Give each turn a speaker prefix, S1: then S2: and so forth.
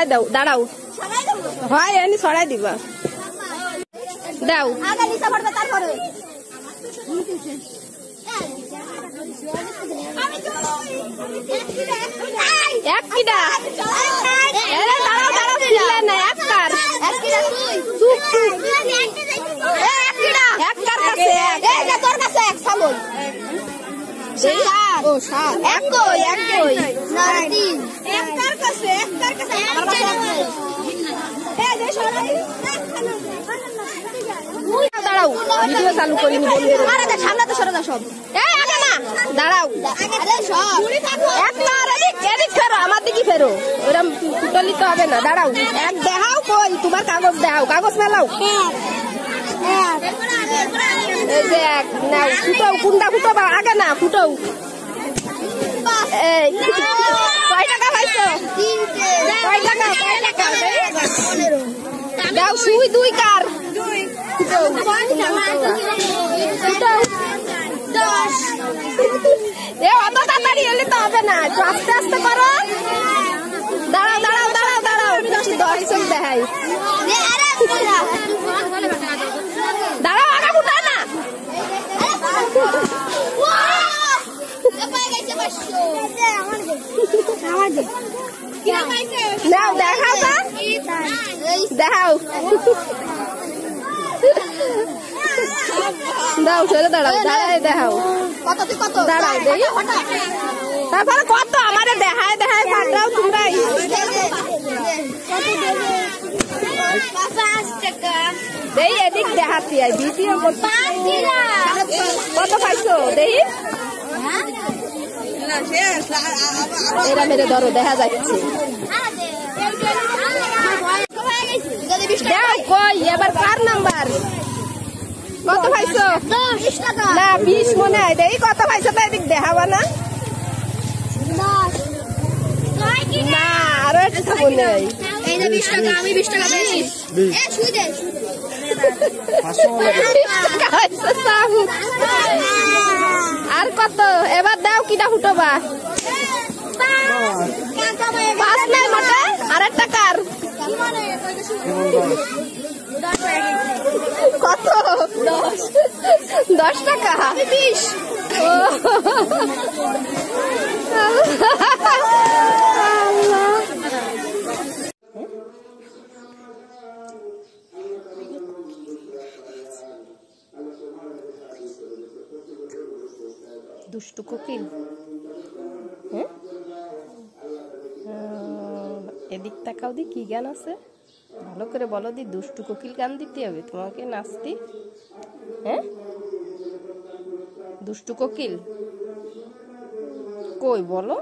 S1: ছড়াই দাও, দাঁড়াও। হয় এনি ছড়াই দিবা, দাও। এক কিটা, দাঁড়াও দাঁড়াও, ছিলে না এক কার, এক কার কাছে, তোর কাছে এক সাবল। ও সাত, এক কই, এক কই, তিন, এক কার কাছে, এক কার কাছে, দাঁড়াও ভিডিও চালু করিনি, সামনে তো সরে দাও সব, আগে না দাঁড়াও, এক কার এদিক ফেরো, আমার দিকে ফেরো, ওরম ফুটলি তো হবে না, দাঁড়াও, এক দেখাও, কই তোমার কাগজ দেখাও, কাগজ মেলাও, এই যে এক নাও, ফুটাও, কোনটা ফুটাবা, আগে না ফুটাও। এই কয় টাকা পাইছো? কয় টাকা, কয় টাকা দাও, সুই দুই কার, অত তাড়াতাড়ি এলে তো হবে না, একটু আস্তে আস্তে করো, দাঁড়াও দাঁড়াও দাঁড়াও দাঁড়াও, 10 দেখাই, দাঁড়াও আগা ফুটা না, দাও দেখাও, দেখাও, দাও সরে দাঁড়াও, দাঁড়াই দেখাও, দাঁড়াও দেখি, তারপরে কত আমারে দেখায় দেখায় ফাটাও তোমরা, দেই এদিক দেখাচ্ছি, ভিডিও কত পাইছো দেখি, এরা মেরে ধরো, দেখা যাচ্ছে, কই এবার কার নাম্বার, কত পাইছো? না 20 মনে হয়, দেখি কত পাইছো, তো এদিক দেখাবা না, না আরো একটা মনে হয়, 20 টাকা, আমি 20 টাকা আর কত, এবার দাও কিটা ফুটবা, 5 নাই মোটে, আর একটা কার কত, 10 টাকা, 20, দুষ্টু কোকিল, এদিক তাকাও দি, কি গান আছে ভালো করে বলো দি, দুষ্টু কোকিল গান দিতে হবে তোমাকে নাচতে, হ্যাঁ দুষ্টু কোকিল কই বলো।